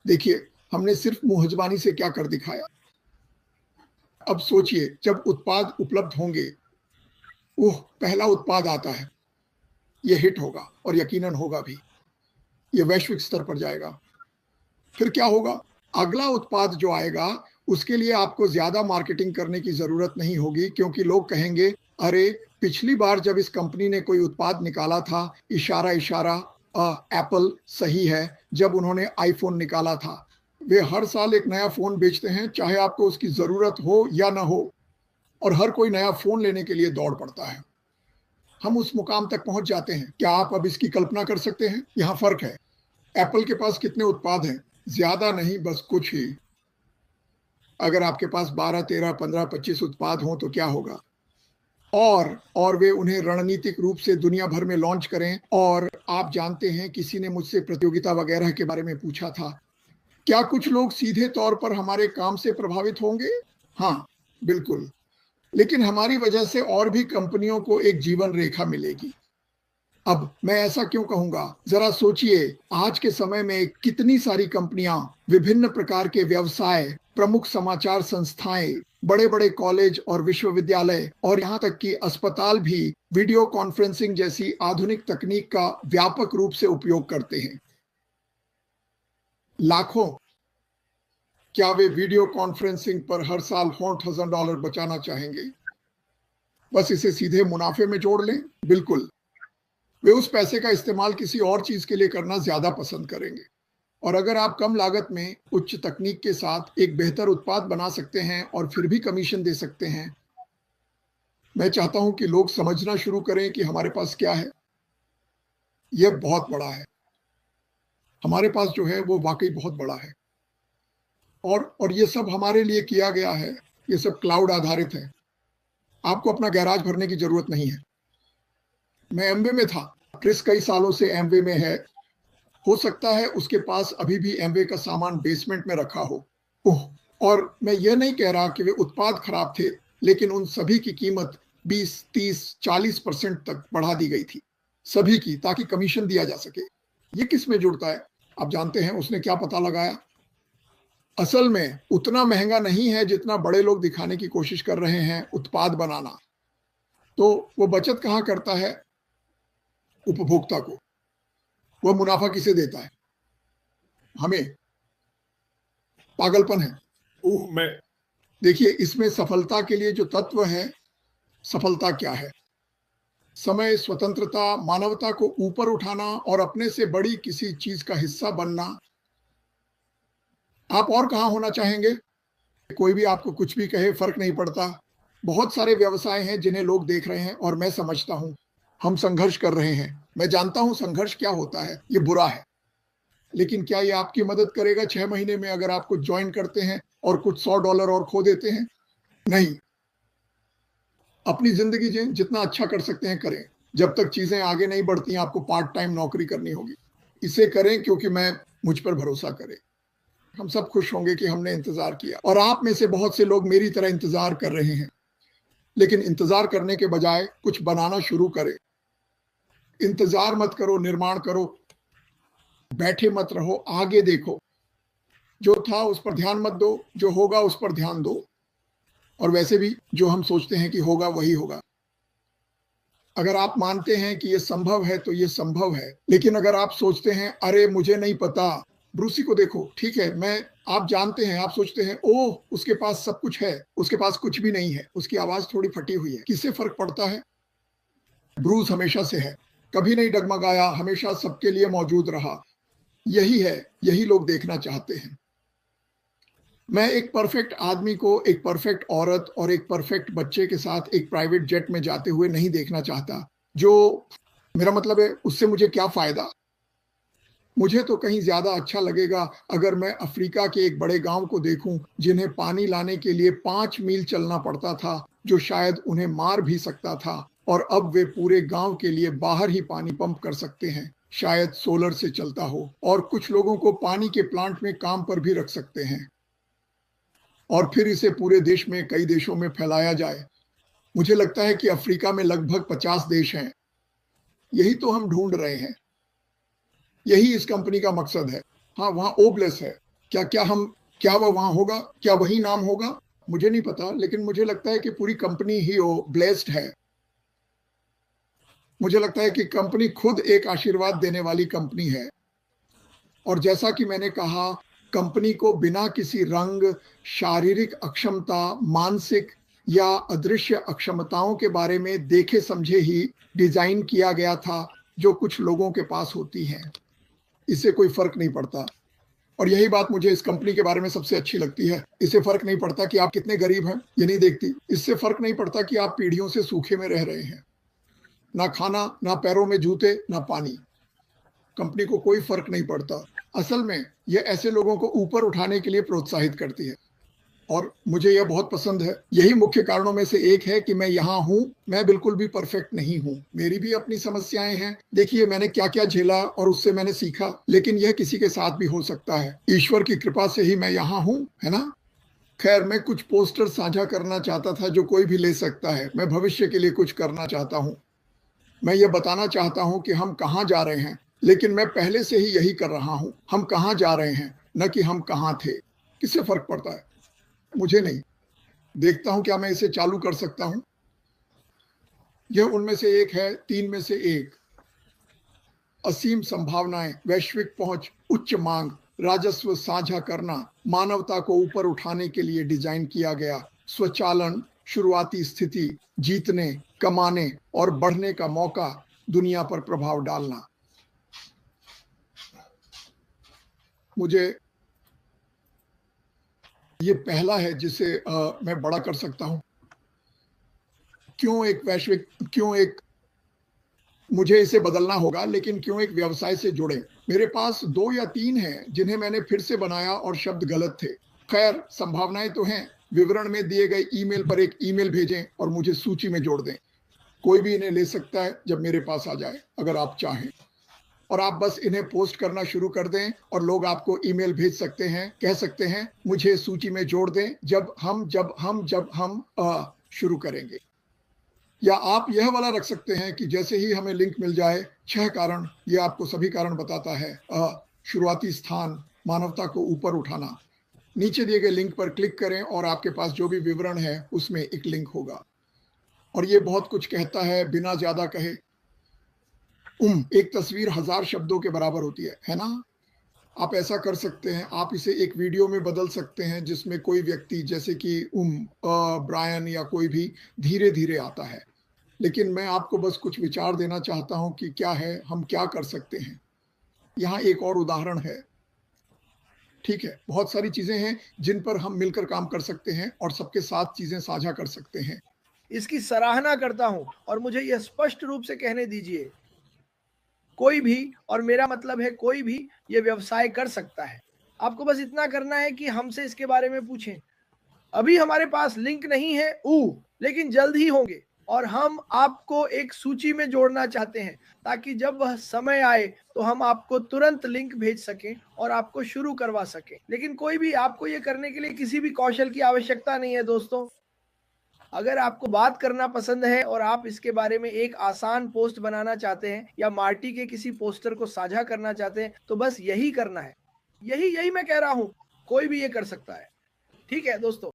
देखिए, हमने सिर्फ मुंहजबानी से क्या कर दिखाया। अब सोचिए, जब उत्पाद उपलब्ध होंगे, ओह! पहला उत्पाद आता है, ये हिट होगा और यकीनन होगा भी। ये वैश्विक स्तर पर जाएगा। फिर क्या होगा? अगला उत्पाद जो आएगा, उसके लिए आपको ज़्यादा मार्केटिंग करने की ज़रूरत नहीं होगी, क्योंकि लोग कहेंगे, "अरे! पिछली बार जब इस कंपनी ने कोई उत्पाद निकाला था, इशारा-इशारा एप्पल सही है, जब उन्होंने आईफ़ोन निकाला था।" वे हर साल एक नया फ़ोन बेचते हैं, चाहे आपको उसकी ज़रूरत हो या ना हो, और हर कोई नया फ़ोन लेने के लिए दौड़ पड़ता है। हम उस मुकाम तक पहुँच जाते हैं। क्या आप अब इसकी कल्पना कर सकते हैं? यहाँ फ़र्क है। एप्पल के पास कितने उत्पाद हैं? ज़्यादा नहीं, बस कुछ ही। अगर आपके पास 12, 13, 15, 25 उत्पाद हों तो क्या होगा? और वे उन्हें रणनीतिक रूप से दुनिया भर में लॉन्च करें। और आप जानते हैं, किसी ने मुझसे प्रतियोगिता वगैरह के बारे में पूछा था। क्या कुछ लोग सीधे तौर पर हमारे काम से प्रभावित होंगे? हाँ, बिल्कुल। लेकिन हमारी वजह से और भी कंपनियों को एक जीवन रेखा मिलेगी। अब मैं ऐसा क्यों कहूँगा? ज़रा सोचिए, आज के समय में कितनी सारी कंपनियाँ, विभिन्न प्रकार के व्यवसाय, प्रमुख समाचार संस्थाएँ, बड़े-बड़े कॉलेज और विश्वविद्यालय और यहाँ तक कि अस्पताल भी वीडियो कॉन्फ्रेंसिंग जैसी आधुनिक तकनीक का व्यापक रूप से उपयोग करते हैं। लाखों, क्या वे वीडियो कॉन्फ्रेंसिंग पर हर साल $4,000 बचाना चाहेंगे? बस इसे सीधे मुनाफे में जोड़ लें? बिल्कुल। वे उस पैसे का इस्तेमाल किसी और चीज़ के लिए करना ज़्यादा पसंद करेंगे। और अगर आप कम लागत में उच्च तकनीक के साथ एक बेहतर उत्पाद बना सकते हैं और फिर भी कमीशन दे सकते हैं, मैं चाहता हूं कि लोग समझना शुरू करें कि हमारे पास क्या है। यह बहुत बड़ा है। हमारे पास जो है वो वाकई बहुत बड़ा है। और ये सब हमारे लिए किया गया है। ये सब क्लाउड आधारित है। आपको अपना गैराज भरने की जरूरत नहीं है। मैं एमवे में था। क्रिस कई सालों से एमवे में है। हो सकता है उसके पास अभी भी एमवे का सामान बेसमेंट में रखा हो। ओह! और मैं यह नहीं कह रहा कि वे उत्पाद खराब थे, लेकिन उन सभी की कीमत 20, 30, 40% तक बढ़ा दी गई थी। सभी की, ताकि कमीशन दिया जा सके। ये किस में जुड़ता है? आप जानते हैं उसने क्या पता लगाया? असल में उतना महंगा नहीं है जितना बड़े लोग दिखाने की कोशिश कर रहे हैं उत्पाद बनाना। तो वो बचत कहाँ करता है? उपभोक्ता को। वह मुनाफा किसे देता है? हमें। पागलपन है। ओह! मैं देखिए, इसमें सफलता के लिए जो तत्व है, सफलता क्या है? समय, स्वतंत्रता, मानवता को ऊपर उठाना और अपने से बड़ी किसी चीज़ का हिस्सा बनना। आप और कहाँ होना चाहेंगे? कोई भी आपको कुछ भी कहे, फ़र्क नहीं पड़ता। बहुत सारे व्यवसाय हैं जिन्हें लोग देख रहे हैं और मैं समझता हूँ, हम संघर्ष कर रहे हैं। मैं जानता हूँ संघर्ष क्या होता है, ये बुरा है। लेकिन क्या ये आपकी मदद करेगा 6 महीने में अगर आप कुछ जॉइन करते हैं और कुछ $100 और खो देते हैं? नहीं। अपनी ज़िंदगी जितना अच्छा कर सकते हैं करें। जब तक चीज़ें आगे नहीं बढ़ती हैं, आपको पार्ट टाइम नौकरी करनी होगी। इसे करें क्योंकि मुझ पर भरोसा करें। हम सब खुश होंगे कि हमने इंतज़ार किया और आप में से बहुत से लोग मेरी तरह इंतज़ार कर रहे हैं। लेकिन इंतज़ार करने के बजाय कुछ बनाना शुरू करें। इंतज़ार मत करो, निर्माण करो। बैठे मत रहो, आगे देखो। जो था उस पर ध्यान मत दो, जो होगा उस पर ध्यान दो। और वैसे भी जो हम सोचते हैं कि होगा वही होगा। अगर आप मानते हैं कि ये संभव है तो ये संभव है। लेकिन अगर आप सोचते हैं, अरे मुझे नहीं पता, ब्रूसी को देखो, ठीक है, आप जानते हैं, आप सोचते हैं, ओह उसके पास सब कुछ है, उसके पास कुछ भी नहीं है, उसकी आवाज थोड़ी फटी हुई है, किससे फर्क पड़ता है? ब्रूस हमेशा से है, कभी नहीं डगमगाया, हमेशा सबके लिए मौजूद रहा। यही है, यही लोग देखना चाहते हैं। मैं एक परफेक्ट आदमी को एक परफेक्ट औरत और एक परफेक्ट बच्चे के साथ एक प्राइवेट जेट में जाते हुए नहीं देखना चाहता। जो मेरा मतलब है, उससे मुझे क्या फायदा? मुझे तो कहीं ज्यादा अच्छा लगेगा अगर मैं अफ्रीका के एक बड़े गांव को देखूं जिन्हें पानी लाने के लिए 5 मील चलना पड़ता था, जो शायद उन्हें मार भी सकता था, और अब वे पूरे गांव के लिए बाहर ही पानी पंप कर सकते हैं, शायद सोलर से चलता हो, और कुछ लोगों को पानी के प्लांट में काम पर भी रख सकते हैं, और फिर इसे पूरे देश में कई देशों में फैलाया जाए। मुझे लगता है कि अफ्रीका में लगभग 50 देश हैं। यही तो हम ढूंढ रहे हैं। यही इस कंपनी का मकसद है। हाँ, वहाँ ओबलेस है, क्या वो वहाँ होगा? क्या वही नाम होगा? मुझे नहीं पता, लेकिन मुझे लगता है कि पूरी कंपनी ही वो ब्लेस्ड है। मुझे लगता है कि कंपनी खुद एक आशीर्वाद देने वाली कंपनी है। और जैसा कि मैंने कहा, कंपनी को बिना किसी रंग, शारीरिक अक्षमता, मानसिक या अदृश्य अक्षमताओं के बारे में देखे समझे ही डिज़ाइन किया गया था, जो कुछ लोगों के पास होती हैं। इससे कोई फ़र्क नहीं पड़ता। और यही बात मुझे इस कंपनी के बारे में सबसे अच्छी लगती है। इससे फ़र्क नहीं पड़ता कि आप कितने गरीब हैं, ये नहीं देखती। इससे फ़र्क नहीं पड़ता कि आप पीढ़ियों से सूखे में रह रहे हैं। ना खाना, ना पैरों में जूते, ना पानी। कंपनी को कोई फ़र्क नहीं पड़ता। असल में ये ऐसे लोगों को ऊपर उठाने के लिए प्रोत्साहित करती है और मुझे यह बहुत पसंद है। यही मुख्य कारणों में से एक है कि मैं यहाँ हूँ। मैं बिल्कुल भी परफेक्ट नहीं हूँ। मेरी भी अपनी समस्याएँ हैं। देखिए, मैंने क्या-क्या झेला और उससे मैंने सीखा, लेकिन यह किसी के साथ भी हो सकता है। ईश्वर की कृपा से ही मैं यहाँ हूँ, है ना? खैर, मैं कुछ पोस्टर साझा करना चाहता था जो कोई भी ले सकता है। मैं भविष्य के लिए कुछ करना चाहता हूँ। मैं ये बताना चाहता हूँ कि हम कहाँ जा रहे हैं, लेकिन मैं पहले से ही यही कर रहा हूँ। हम कहाँ जा रहे हैं, न कि हम कहाँ थे। किससे फ़र्क पड़ता है? मुझे नहीं। देखता हूँ क्या मैं इसे चालू कर सकता हूँ। यह उनमें से एक है, 3 में से एक। असीम संभावनाएँ, वैश्विक पहुँच, उच्च माँग, राजस्व साझा करना, मानवता को ऊपर उठाने के लिए डिज़ाइन किया गया, स्वचालन, शुरुआती स्थिति, जीतने, कमाने और बढ़ने का मौका, दुनिया पर प्रभाव डालना। मुझे ये पहला है जिसे मैं बड़ा कर सकता हूँ। क्यों एक मुझे इसे बदलना होगा, लेकिन क्यों एक व्यवसाय से जुड़े? मेरे पास 2 या 3 हैं जिन्हें मैंने फिर से बनाया और शब्द गलत थे। खैर, संभावनाएँ तो हैं। विवरण में दिए गए ईमेल पर एक ईमेल भेजें और मुझे सूची में जोड़ दें। कोई भी इन्हें ले सकता है जब मेरे पास आ जाए, अगर आप चाहें। और आप बस इन्हें पोस्ट करना शुरू कर दें और लोग आपको ईमेल भेज सकते हैं, कह सकते हैं, मुझे सूची में जोड़ दें जब हम शुरू करेंगे। या आप यह वाला रख सकते हैं कि जैसे ही हमें लिंक मिल जाए, 6 कारण, ये आपको सभी कारण बताता है। शुरुआती स्थान, मानवता को ऊपर उठाना। नीचे दिए गए लिंक पर क्लिक करें और आपके पास जो भी विवरण है, उसमें एक लिंक होगा। और ये बहुत कुछ कहता है बिना ज़्यादा कहे। एक तस्वीर 1000 शब्दों के बराबर होती है ना? आप ऐसा कर सकते हैं, आप इसे एक वीडियो में बदल सकते हैं जिसमें कोई व्यक्ति जैसे कि ब्रायन या कोई भी धीरे-धीरे आता है। लेकिन मैं आपको बस कुछ विचार देना चाहता हूँ कि क्या है, हम क्या कर सकते हैं। यहाँ एक और उदाहरण है, ठीक है? बहुत सारी चीज़ें हैं जिन पर हम मिलकर काम कर सकते हैं और सबके साथ चीज़ें साझा कर सकते हैं। इसकी सराहना करता हूँ और मुझे यह स्पष्ट रूप से कहने दीजिए, कोई भी, और मेरा मतलब है कोई भी, ये व्यवसाय कर सकता है। आपको बस इतना करना है कि हमसे इसके बारे में पूछें। अभी हमारे पास लिंक नहीं है, लेकिन जल्द ही होंगे और हम आपको एक सूची में जोड़ना चाहते हैं ताकि जब वह समय आए तो हम आपको तुरंत लिंक भेज सकें और आपको शुरू करवा सकें। लेकिन कोई भी, आपको ये करने के लिए किसी भी कौशल की आवश्यकता नहीं है दोस्तों। अगर आपको बात करना पसंद है और आप इसके बारे में एक आसान पोस्ट बनाना चाहते हैं या मार्टी के किसी पोस्टर को साझा करना चाहते हैं, तो बस यही करना है। यही यही मैं कह रहा हूँ, कोई भी ये कर सकता है। ठीक है दोस्तों।